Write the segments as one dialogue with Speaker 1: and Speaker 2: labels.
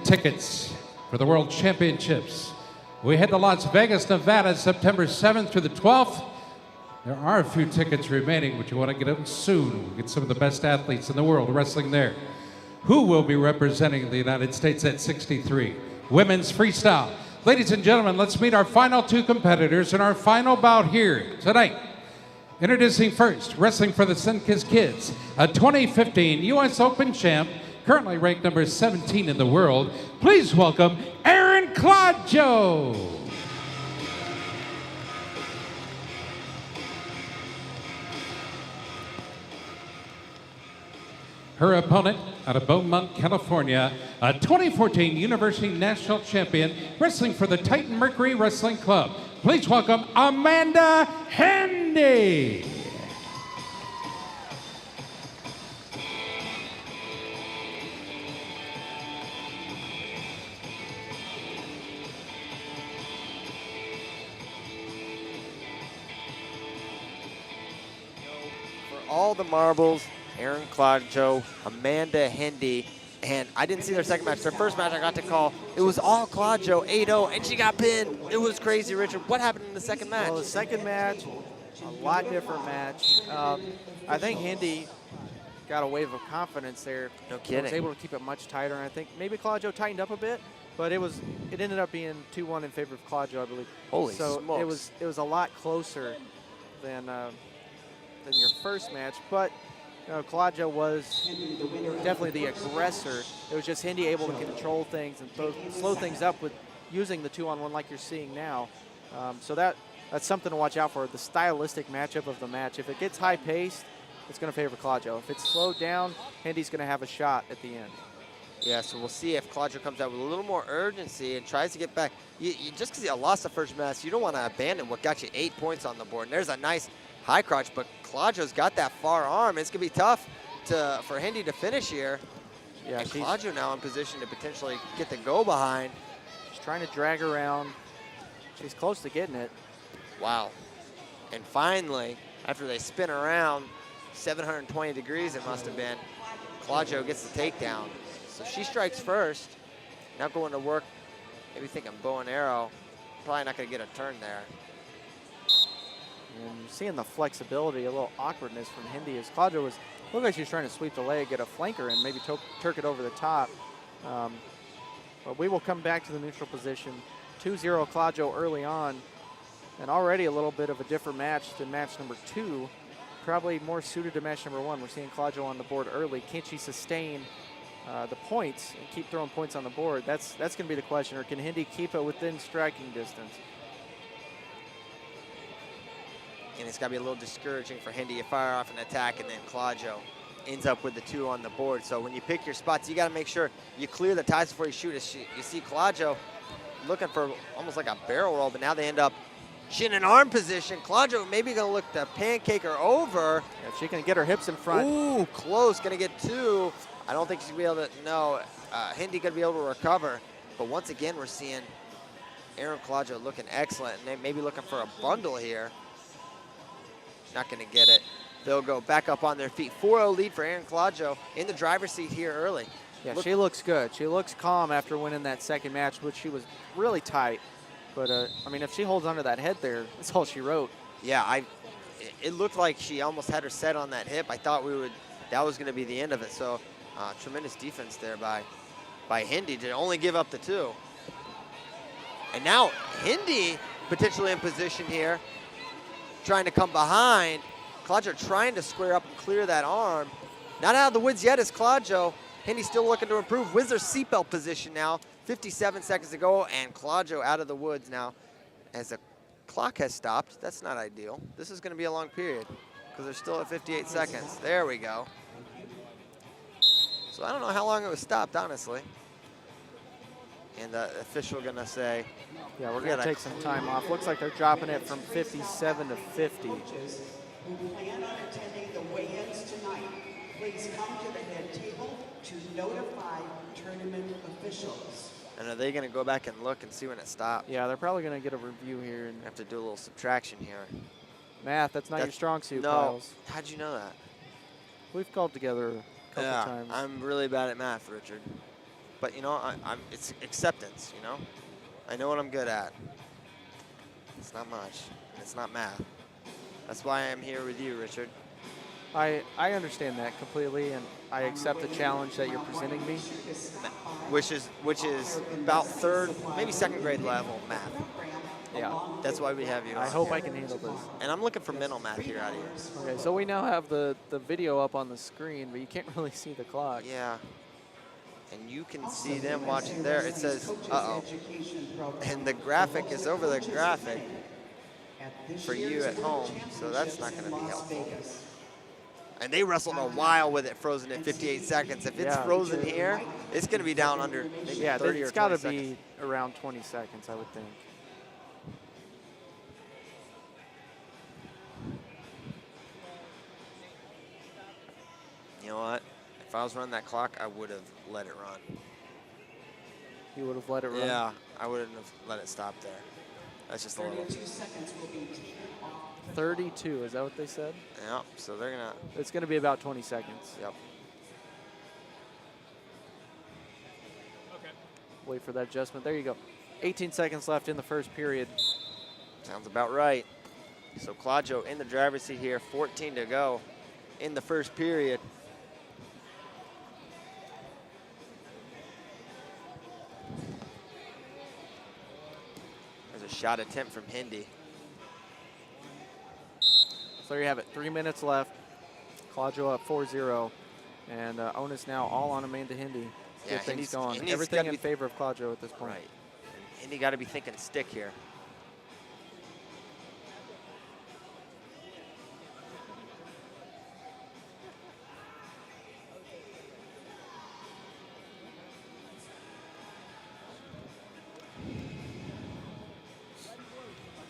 Speaker 1: tickets for the World Championships. We head to Las Vegas, Nevada, September 7th through the 12th. There are a few tickets remaining, but you want to get them soon. We'll get some of the best athletes in the world wrestling there. Who will be representing the United States at 63? Women's freestyle. Ladies and gentlemen, let's meet our final two competitors in our final bout here tonight. Introducing first, wrestling for the Sunkist Kids, a 2015 U.S. Open champ, currently ranked number 17 in the world. Please welcome Erin Clodgo. Her opponent, out of Beaumont, California, a 2014 University National Champion, wrestling for the Titan Mercury Wrestling Club. Please welcome Amanda Hendey.
Speaker 2: For all the marbles, Erin Clodgo, Amanda Hendey, and I didn't see their second match. Their first match I got to call, it was all Clodgo, 8-0, and she got pinned. It was crazy, Richard. What happened in the second match?
Speaker 3: Well, the second match, a lot different match. I think Hendey got a wave of confidence there.
Speaker 2: No kidding.
Speaker 3: Was able to keep it much tighter, and I think maybe Clodgo tightened up a bit, but it ended up being 2-1 in favor of Clodgo, I believe.
Speaker 2: Holy
Speaker 3: so
Speaker 2: smokes.
Speaker 3: it was a lot closer than your first match, but Clodgo was definitely the aggressor. It was just Hendey able to control things and slow things up with using the 2-on-1 like you're seeing now. So that's something to watch out for, the stylistic matchup of the match. If it gets high-paced, it's going to favor Clodgo. If it's slowed down, Hendey's going to have a shot at the end.
Speaker 2: Yeah, so we'll see if Clodgo comes out with a little more urgency and tries to get back. Just because you lost the first match, you don't want to abandon what got you 8 points on the board. And there's a nice high crotch, but Clodgo's got that far arm. It's going to be tough for Hendey to finish here. Yeah, and Clodgo now in position to potentially get the go behind.
Speaker 3: She's trying to drag around. She's close to getting it.
Speaker 2: Wow. And finally, after they spin around, 720 degrees it must have been, Clodgo gets the takedown. So she strikes first. Now going to work, maybe thinking bow and arrow. Probably not going to get a turn there.
Speaker 3: And you're seeing the flexibility, a little awkwardness from Hendey as Clodgo looked like she was trying to sweep the leg, get a flanker, and maybe Turk it over the top. But we will come back to the neutral position. 2-0 Clodgo early on, and already a little bit of a different match than match number 2. Probably more suited to match number 1. We're seeing Clodgo on the board early. Can she sustain the points and keep throwing points on the board? That's going to be the question. Or can Hendey keep it within striking distance?
Speaker 2: And it's got to be a little discouraging for Hendey to fire off an attack, and then Clodgo ends up with the 2 on the board. So when you pick your spots, you got to make sure you clear the ties before you shoot. You see Clodgo looking for almost like a barrel roll, but now they end up chin and arm position. Clodgo maybe going to look to pancake her over.
Speaker 3: Yeah, if she can get her hips in front.
Speaker 2: Ooh, close, going to get 2. I don't think she's going to be able to, no. Hendey going to be able to recover. But once again, we're seeing Erin Clodgo looking excellent, and maybe looking for a bundle here. Not going to get it. They'll go back up on their feet. 4-0 lead for Erin Clodgo in the driver's seat here early.
Speaker 3: Yeah, she looks good. She looks calm after winning that second match, which she was really tight. But, I mean, if she holds onto that head there, that's all she wrote.
Speaker 2: Yeah, it looked like she almost had her set on that hip. I thought that was going to be the end of it. So, tremendous defense there by Hendey to only give up the 2. And now Hendey potentially in position here, trying to come behind. Clodgo trying to square up and clear that arm. Not out of the woods yet is Clodgo. Hendey still looking to improve. Wins their seatbelt position now. 57 seconds to go, and Clodgo out of the woods now as the clock has stopped. That's not ideal. This is going to be a long period because they're still at 58 seconds. There we go. So I don't know how long it was stopped, honestly. And the official going to say,
Speaker 3: yeah, we're going to take some time off. Looks like they're dropping it from 57 to 50.
Speaker 4: Who plan on attending the weigh-ins tonight, please come to the head table to notify tournament officials.
Speaker 2: And are they going to go back and look and see when it stopped?
Speaker 3: Yeah, they're probably going to get a review here and
Speaker 2: have to do a little subtraction here.
Speaker 3: Math, that's not your strong suit,
Speaker 2: no.
Speaker 3: Piles.
Speaker 2: How'd you know that?
Speaker 3: We've called together a couple times.
Speaker 2: I'm really bad at math, Richard. But, you know, it's acceptance, you know? I know what I'm good at. It's not much. And it's not math. That's why I'm here with you, Richard.
Speaker 3: I understand that completely, and I accept the challenge that you're presenting me.
Speaker 2: Which is about third, maybe second grade level math.
Speaker 3: Yeah.
Speaker 2: That's why we have you.
Speaker 3: I hope I can handle this.
Speaker 2: And I'm looking for mental math here out of here.
Speaker 3: Okay, so we now have the video up on the screen, but you can't really see the clock.
Speaker 2: Yeah. And you can see them watching there. It says, uh-oh. And the graphic is over the graphic for you at home, so that's not going to be helpful. And they wrestled a while with it frozen at 58 seconds. If it's frozen here, it's going to be down under maybe 30 or 20 seconds.
Speaker 3: It's got to be around 20 seconds, I would think.
Speaker 2: You know what? If I was running that clock, I would have let it run.
Speaker 3: You would have let it run?
Speaker 2: Yeah, I wouldn't have let it stop there. That's just a little.
Speaker 4: 32 seconds will be taken off.
Speaker 3: 32, is that what they said?
Speaker 2: Yeah, so they're going to.
Speaker 3: It's going to be about 20 seconds.
Speaker 2: Yep.
Speaker 3: Okay. Wait for that adjustment. There you go. 18 seconds left in the first period.
Speaker 2: Sounds about right. So Clodgo in the driver's seat here, 14 to go in the first period. There's a shot attempt from Hendey.
Speaker 3: So there you have it, 3 minutes left. Clodgo up 4-0. And onus now all on Amanda Hendey.
Speaker 2: Yeah,
Speaker 3: Get things going.
Speaker 2: Hendey's
Speaker 3: Everything
Speaker 2: gotta
Speaker 3: in
Speaker 2: be
Speaker 3: favor of Clodgo at this point.
Speaker 2: Right. And Hendey got to be thinking stick here.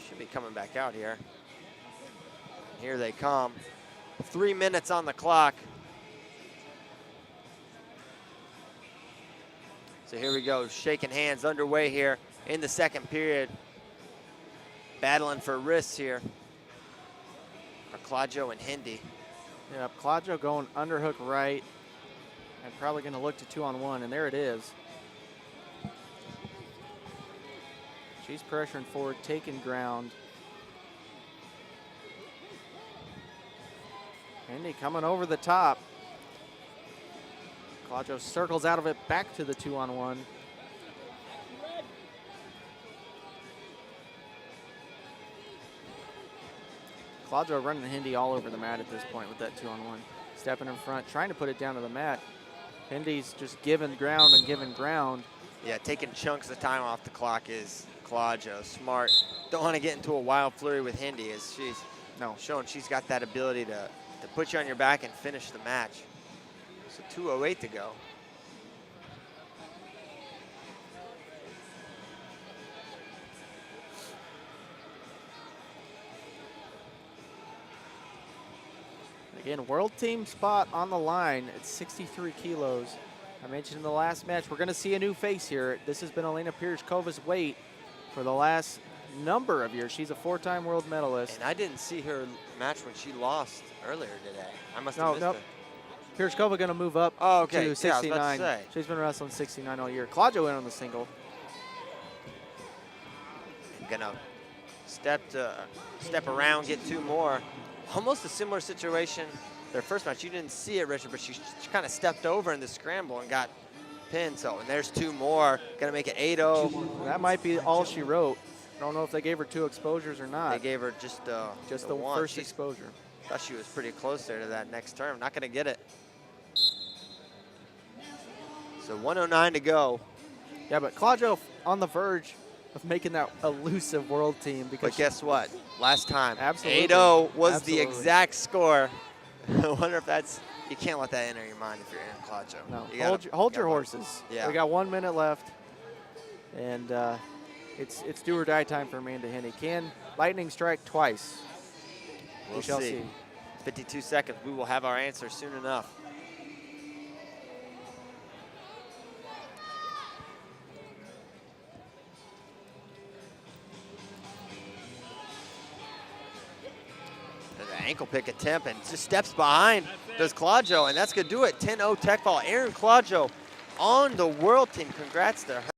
Speaker 2: Should be coming back out here. Here they come. 3 minutes on the clock. So here we go, shaking hands underway here in the second period. Battling for wrists here are Clodgo and Hendey.
Speaker 3: Yeah, Clodgo going underhook right and probably going to look to 2-on-1, and there it is. She's pressuring forward, taking ground. Hendey coming over the top. Clodgo circles out of it back to the 2-on-1. Clodgo running Hendey all over the mat at this point with that 2-on-1. Stepping in front, trying to put it down to the mat. Hendey's just giving ground and giving ground.
Speaker 2: Yeah, taking chunks of time off the clock is Clodgo. Smart. Don't want to get into a wild flurry with Hendey, as she's showing she's got that ability to put you on your back and finish the match. So 2:08 to go.
Speaker 3: Again, world team spot on the line at 63 kilos. I mentioned in the last match, we're going to see a new face here. This has been Elena Pirshkova's weight for the last number of years. She's a 4-time world medalist.
Speaker 2: And I didn't see her match when she lost earlier today. I must have missed it.
Speaker 3: Pirshkova going to move up to 69.
Speaker 2: Yeah, I was about to say.
Speaker 3: She's been wrestling 69 all year. Clodgo in on the single.
Speaker 2: Gonna step around, get 2 more. Almost a similar situation. Their first match, you didn't see it, Richard, but she kind of stepped over in the scramble and got pinned. So, and there's 2 more. Gonna make it 8-0.
Speaker 3: That might be all she wrote. I don't know if they gave her 2 exposures or not.
Speaker 2: They gave her just the one.
Speaker 3: First exposure.
Speaker 2: Thought she was pretty close there to that next term. Not gonna get it. So 1:09 to go.
Speaker 3: Yeah, but Clodgo on the verge of making that elusive world team. Because
Speaker 2: but guess what? Last time,
Speaker 3: 8-0
Speaker 2: was the exact score. I wonder if that's, you can't let that enter your mind if you're Erin Clodgo.
Speaker 3: No, hold your horses.
Speaker 2: Yeah.
Speaker 3: We got 1 minute left, and it's do or die time for Amanda Hendey. Can lightning strike twice?
Speaker 2: We'll
Speaker 3: we shall see.
Speaker 2: 52 seconds. We will have our answer soon enough. Ankle pick attempt and just steps behind does Clodgo, and that's going to do it. 10-0 tech fall. Erin Clodgo on the world team. Congrats to her.